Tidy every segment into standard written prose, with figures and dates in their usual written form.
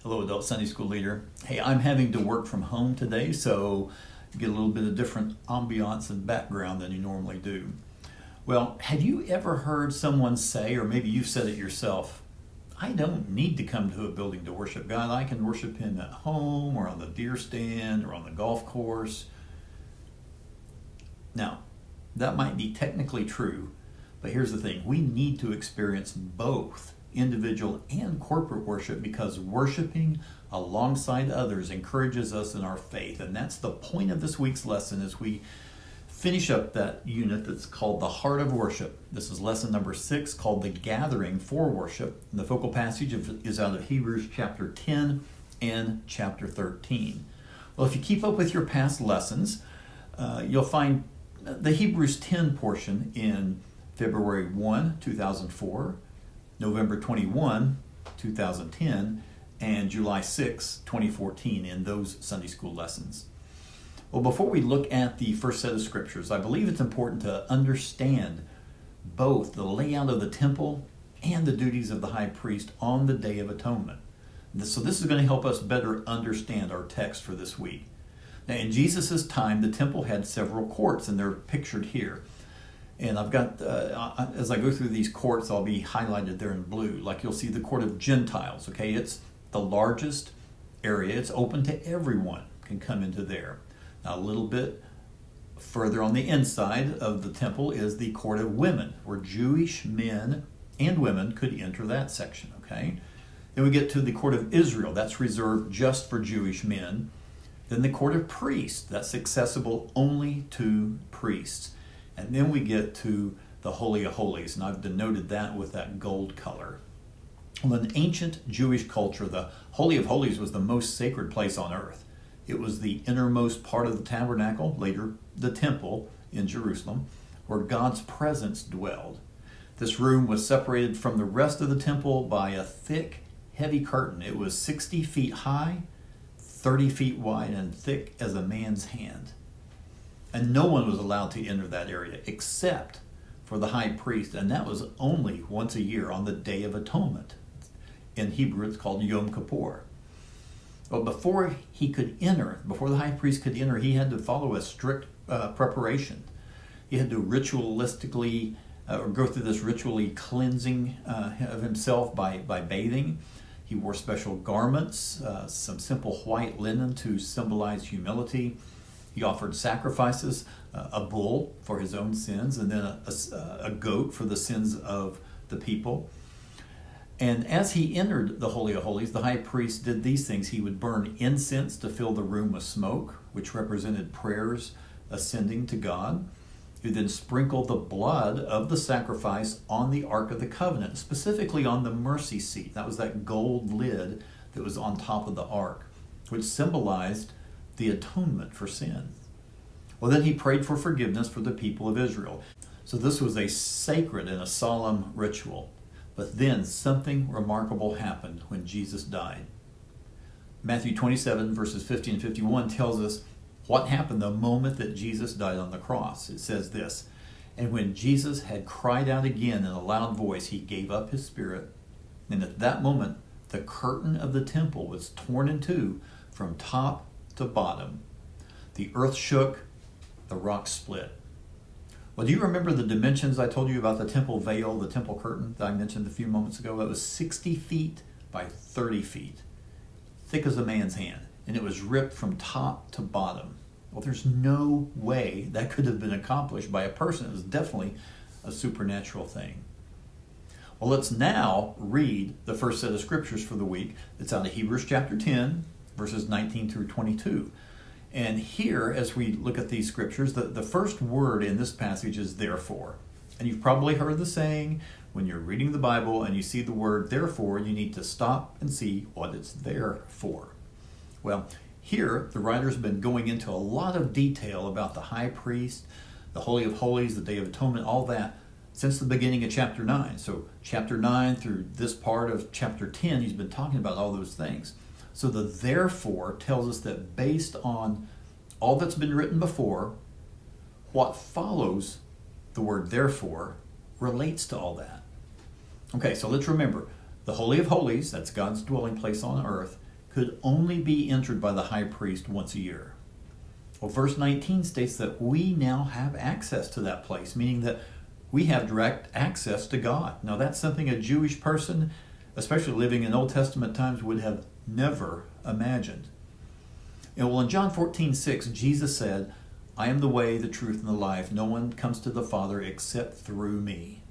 Hello, Adult Sunday School Leader. Hey, I'm having to work from home today, so you get a little bit of different ambiance and background than you normally do. Well, have you ever heard someone say, or maybe you've said it yourself, I don't need to come to a building to worship God. I can worship Him at home or on the deer stand or on the golf course. Now, that might be technically true, but here's the thing. We need to experience both individual and corporate worship because worshiping alongside others encourages us in our faith. And that's the point of this week's lesson as we finish up that unit that's called the Heart of Worship. This is lesson number 6 called the Gathering for Worship. And the focal passage is out of Hebrews chapter 10 and chapter 13. Well, if you keep up with your past lessons, you'll find the Hebrews 10 portion in February 1, 2004, November 21, 2010, and July 6, 2014 in those Sunday school lessons. Well, before we look at the first set of scriptures, I believe it's important to understand both the layout of the temple and the duties of the high priest on the Day of Atonement. So this is going to help us better understand our text for this week. Now, in Jesus' time, the temple had several courts, and they're pictured here. And I've got, as I go through these courts, I'll be highlighted there in blue. Like you'll see the court of Gentiles, okay? It's the largest area. It's open to everyone can come into there. Now, a little bit further on the inside of the temple is the court of women, where Jewish men and women could enter that section, okay? Then we get to the court of Israel. That's reserved just for Jewish men. Then the court of priests. That's accessible only to priests. And then we get to the Holy of Holies, and I've denoted that with that gold color. Well, in ancient Jewish culture, the Holy of Holies was the most sacred place on earth. It was the innermost part of the tabernacle, later the temple in Jerusalem, where God's presence dwelled. This room was separated from the rest of the temple by a thick, heavy curtain. It was 60 feet high, 30 feet wide, and thick as a man's hand. And no one was allowed to enter that area except for the high priest, and that was only once a year on the Day of Atonement. In Hebrew, it's called Yom Kippur. But before the high priest could enter, he had to follow a strict preparation. He had to ritualistically, or go through this ritually cleansing of himself by bathing. He wore special garments, some simple white linen to symbolize humility. He offered sacrifices, a bull for his own sins, and then a goat for the sins of the people. And as he entered the Holy of Holies, the high priest did these things. He would burn incense to fill the room with smoke, which represented prayers ascending to God. He would then sprinkle the blood of the sacrifice on the Ark of the Covenant, specifically on the mercy seat. That was that gold lid that was on top of the Ark, which symbolized the atonement for sin. Well, then he prayed for forgiveness for the people of Israel. So this was a sacred and a solemn ritual. But then something remarkable happened when Jesus died. Matthew 27 verses 50 and 51 tells us what happened the moment that Jesus died on the cross. It says this, and when Jesus had cried out again in a loud voice, he gave up his spirit. And at that moment, the curtain of the temple was torn in two from top to bottom. The earth shook, the rocks split. Well, do you remember the dimensions I told you about the temple veil, the temple curtain that I mentioned a few moments ago? That was 60 feet by 30 feet, thick as a man's hand, and it was ripped from top to bottom. Well, there's no way that could have been accomplished by a person. It was definitely a supernatural thing. Well, let's now read the first set of scriptures for the week. It's out of Hebrews chapter 10, verses 19 through 22. And here, as we look at these scriptures, the first word in this passage is therefore. And you've probably heard the saying, when you're reading the Bible and you see the word therefore, you need to stop and see what it's there for. Well, here, the writer's been going into a lot of detail about the high priest, the Holy of Holies, the Day of Atonement, all that, since the beginning of chapter 9. So chapter 9 through this part of chapter 10, he's been talking about all those things. So the therefore tells us that based on all that's been written before, what follows the word therefore relates to all that. Okay, so let's remember, the Holy of Holies, that's God's dwelling place on earth, could only be entered by the high priest once a year. Well, verse 19 states that we now have access to that place, meaning that we have direct access to God. Now, that's something a Jewish person, especially living in Old Testament times, would have never imagined. Well, in John 14:6, Jesus said, I am the way, the truth, and the life. No one comes to the Father except through me.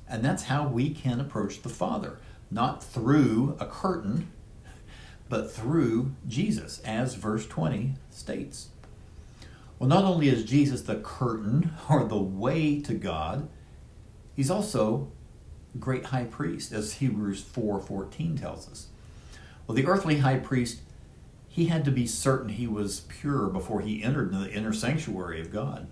And that's how we can approach the Father. Not through a curtain, but through Jesus, as verse 20 states. Well, not only is Jesus the curtain or the way to God, he's also great high priest, as Hebrews 4:14 tells us. Well, the earthly high priest, he had to be certain he was pure before he entered into the inner sanctuary of God.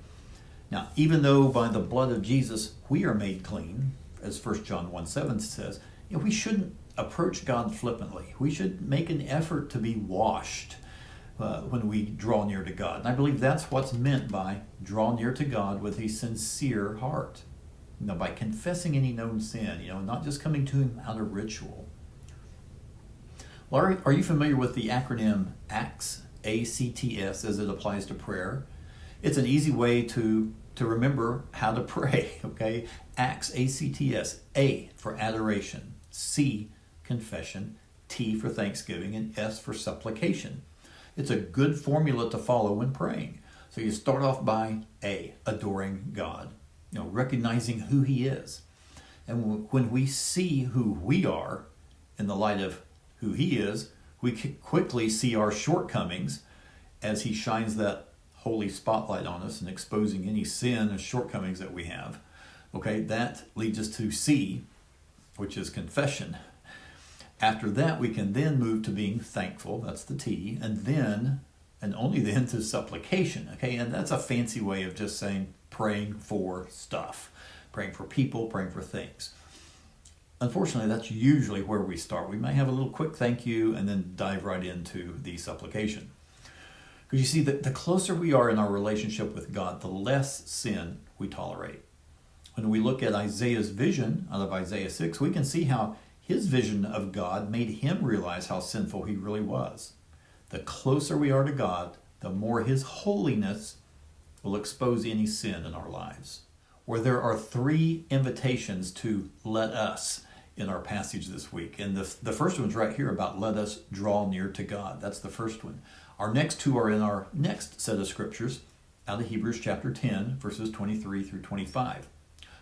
Now, even though by the blood of Jesus we are made clean, as 1 John 1:7 says, we shouldn't approach God flippantly. We should make an effort to be washed when we draw near to God. And I believe that's what's meant by draw near to God with a sincere heart. By confessing any known sin, not just coming to him out of ritual. Well, are you familiar with the acronym ACTS, A-C-T-S, as it applies to prayer? It's an easy way to remember how to pray, okay? ACTS, A-C-T-S, A for adoration, C, confession, T for thanksgiving, and S for supplication. It's a good formula to follow when praying. So you start off by A, adoring God, recognizing who he is. And when we see who we are in the light of who he is, we quickly see our shortcomings as he shines that holy spotlight on us and exposing any sin and shortcomings that we have. Okay, that leads us to C, which is confession. After that, we can then move to being thankful, that's the T, and then, and only then, to supplication. Okay, and that's a fancy way of just saying praying for stuff, praying for people, praying for things. Unfortunately, that's usually where we start. We may have a little quick thank you and then dive right into the supplication. Because you see, the closer we are in our relationship with God, the less sin we tolerate. When we look at Isaiah's vision out of Isaiah 6, we can see how his vision of God made him realize how sinful he really was. The closer we are to God, the more his holiness will expose any sin in our lives. Where there are 3 invitations to let us in our passage this week. And the first one's right here about let us draw near to God. That's the first one. Our next 2 are in our next set of scriptures out of Hebrews chapter 10, verses 23 through 25.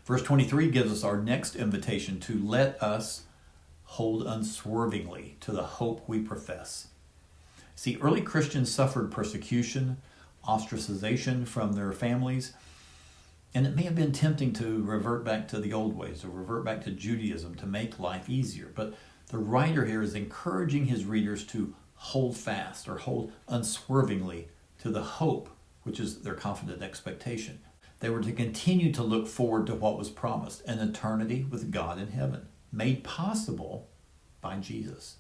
Verse 23 gives us our next invitation to let us hold unswervingly to the hope we profess. See, early Christians suffered persecution, ostracization from their families, and it may have been tempting to revert back to the old ways, or revert back to Judaism to make life easier. But the writer here is encouraging his readers to hold fast or hold unswervingly to the hope, which is their confident expectation. They were to continue to look forward to what was promised, an eternity with God in heaven, made possible by Jesus.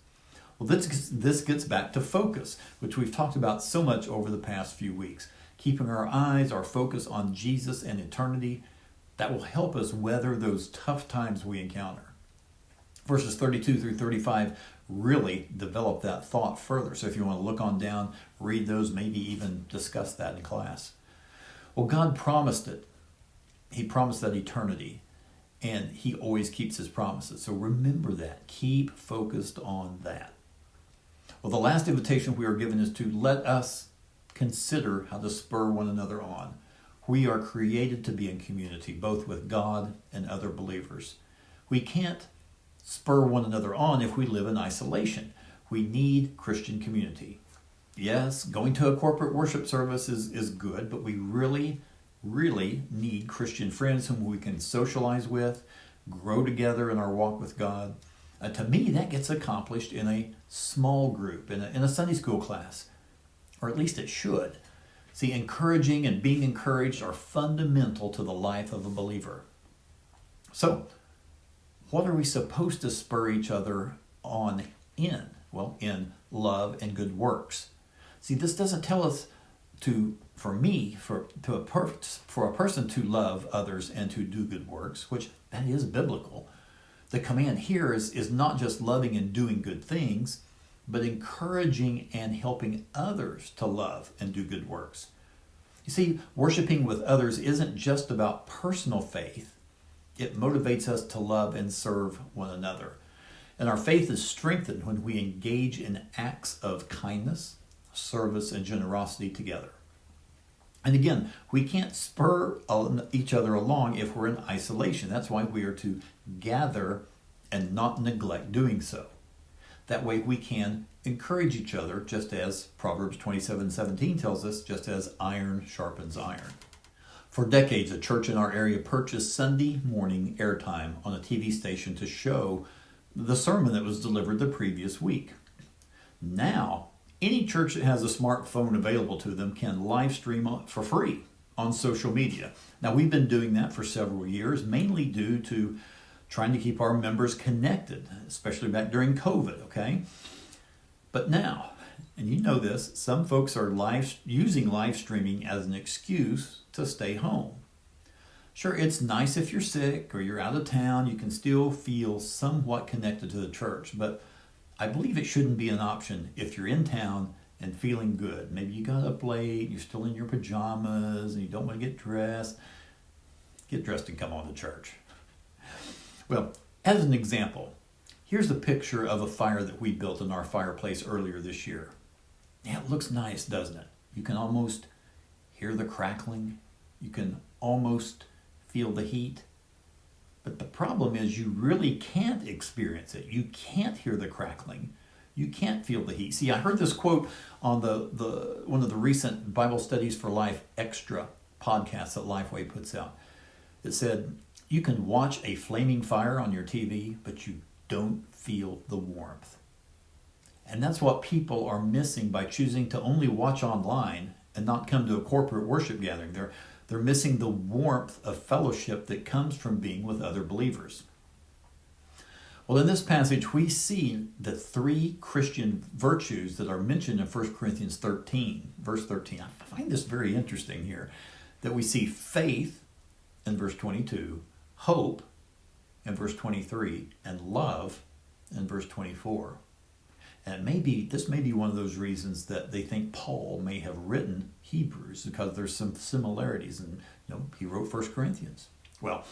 Well, this gets back to focus, which we've talked about so much over the past few weeks. Keeping our eyes, our focus on Jesus and eternity, that will help us weather those tough times we encounter. Verses 32 through 35 really develop that thought further. So if you want to look on down, read those, maybe even discuss that in class. Well, God promised it. He promised that eternity, and he always keeps his promises. So remember that. Keep focused on that. Well, the last invitation we are given is to let us consider how to spur one another on. We are created to be in community, both with God and other believers. We can't spur one another on if we live in isolation. We need Christian community. Yes, going to a corporate worship service is good, but we really need Christian friends whom we can socialize with, grow together in our walk with God. To me, that gets accomplished in a small group, in a Sunday school class, or at least it should. See, encouraging and being encouraged are fundamental to the life of a believer. So, what are we supposed to spur each other on in? Well, in love and good works. See, this doesn't tell us for a person to love others and to do good works, which that is biblical. The command here is not just loving and doing good things, but encouraging and helping others to love and do good works. You see, worshiping with others isn't just about personal faith. It motivates us to love and serve one another. And our faith is strengthened when we engage in acts of kindness, service, and generosity together. And again, we can't spur each other along if we're in isolation. That's why we are to gather and not neglect doing so. That way we can encourage each other, just as Proverbs 27:17 tells us, just as iron sharpens iron. For decades, a church in our area purchased Sunday morning airtime on a TV station to show the sermon that was delivered the previous week. Now, any church that has a smartphone available to them can live stream for free on social media. Now, we've been doing that for several years, mainly due to trying to keep our members connected, especially back during COVID, okay? But now, and you know this, some folks are using live streaming as an excuse to stay home. Sure, it's nice if you're sick or you're out of town, you can still feel somewhat connected to the church, but I believe it shouldn't be an option if you're in town and feeling good. Maybe you got up late, you're still in your pajamas, and you don't want to get dressed. Get dressed and come on to church. Well, as an example, here's a picture of a fire that we built in our fireplace earlier this year. Yeah, it looks nice, doesn't it? You can almost hear the crackling. You can almost feel the heat. But the problem is you really can't experience it. You can't hear the crackling. You can't feel the heat. See, I heard this quote on the one of the recent Bible Studies for Life Extra podcasts that Lifeway puts out. It said, you can watch a flaming fire on your TV, but you don't feel the warmth. And that's what people are missing by choosing to only watch online and not come to a corporate worship gathering. They're missing the warmth of fellowship that comes from being with other believers. Well, in this passage, we see the three Christian virtues that are mentioned in 1 Corinthians 13, verse 13. I find this very interesting here, that we see faith in verse 22, hope in verse 23, and love in verse 24. And this may be one of those reasons that they think Paul may have written Hebrews, because there's some similarities, and he wrote 1 Corinthians. Well,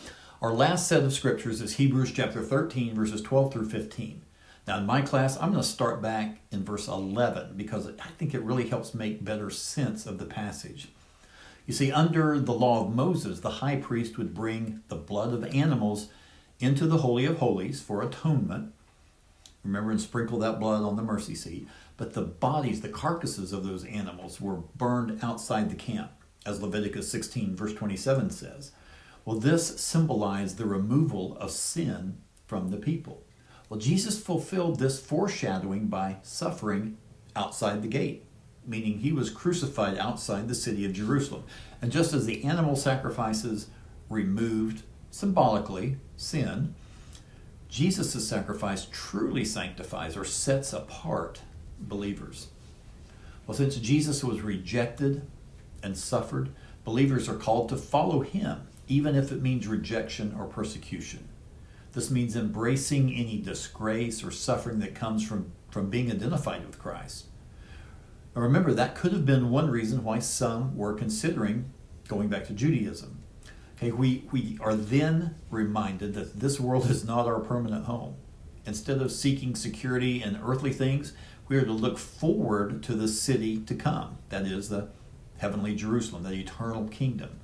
our last set of scriptures is Hebrews chapter 13, verses 12 through 15. Now, in my class, I'm going to start back in verse 11, because I think it really helps make better sense of the passage. You see, under the law of Moses, the high priest would bring the blood of animals into the Holy of Holies for atonement. Remember, and sprinkle that blood on the mercy seat. But the bodies, the carcasses of those animals were burned outside the camp, as Leviticus 16, verse 27 says. Well, this symbolized the removal of sin from the people. Well, Jesus fulfilled this foreshadowing by suffering outside the gate, meaning he was crucified outside the city of Jerusalem. And just as the animal sacrifices removed, symbolically, sin, Jesus' sacrifice truly sanctifies or sets apart believers. Well, since Jesus was rejected and suffered, believers are called to follow him, even if it means rejection or persecution. This means embracing any disgrace or suffering that comes from being identified with Christ. Now remember, that could have been one reason why some were considering going back to Judaism. Okay, we are then reminded that this world is not our permanent home. Instead of seeking security in earthly things, we are to look forward to the city to come. That is the heavenly Jerusalem, the eternal kingdom.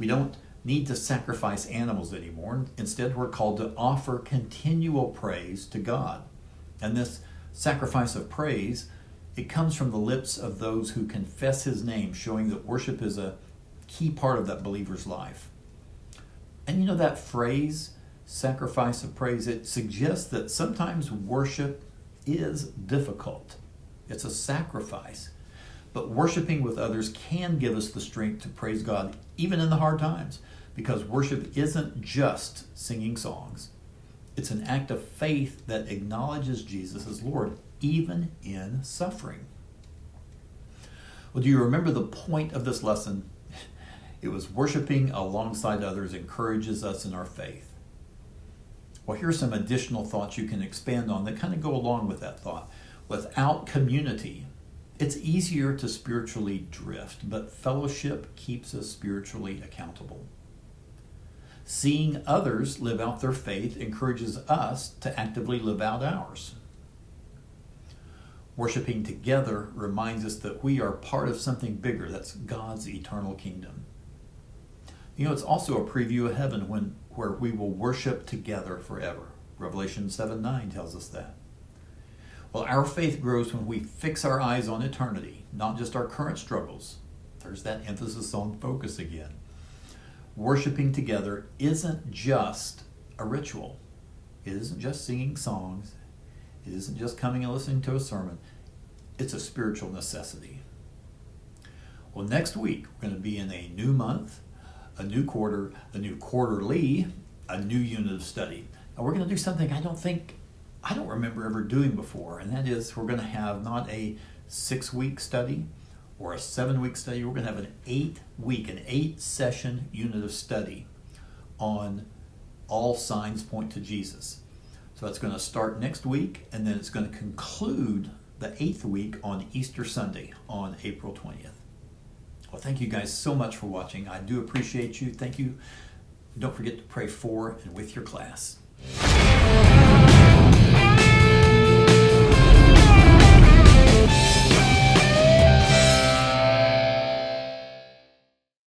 We don't need to sacrifice animals anymore. Instead, we're called to offer continual praise to God. And this sacrifice of praise, it comes from the lips of those who confess his name, showing that worship is a key part of that believer's life. And that phrase, sacrifice of praise, it suggests that sometimes worship is difficult. It's a sacrifice. But worshiping with others can give us the strength to praise God even in the hard times, because worship isn't just singing songs. It's an act of faith that acknowledges Jesus as Lord, even in suffering. Well, do you remember the point of this lesson? It was worshiping alongside others encourages us in our faith. Well, here's some additional thoughts you can expand on that kind of go along with that thought. Without community, it's easier to spiritually drift, but fellowship keeps us spiritually accountable. Seeing others live out their faith encourages us to actively live out ours. Worshiping together reminds us that we are part of something bigger. That's God's eternal kingdom. You know, it's also a preview of heaven where we will worship together forever. Revelation 7:9 tells us that. Well, our faith grows when we fix our eyes on eternity, not just our current struggles. There's that emphasis on focus again. Worshiping together isn't just a ritual. It isn't just singing songs. It isn't just coming and listening to a sermon. It's a spiritual necessity. Well, next week, we're going to be in a new month, a new quarter, a new quarterly, a new unit of study. And we're going to do something I don't remember ever doing before, and that is we're going to have not a 6-week study or a 7-week study. We're going to have an 8-week, an 8-session unit of study on all signs point to Jesus. So that's going to start next week, and then it's going to conclude the 8th week on Easter Sunday on April 20th. Well, thank you guys so much for watching. I do appreciate you. Thank you. Don't forget to pray for and with your class.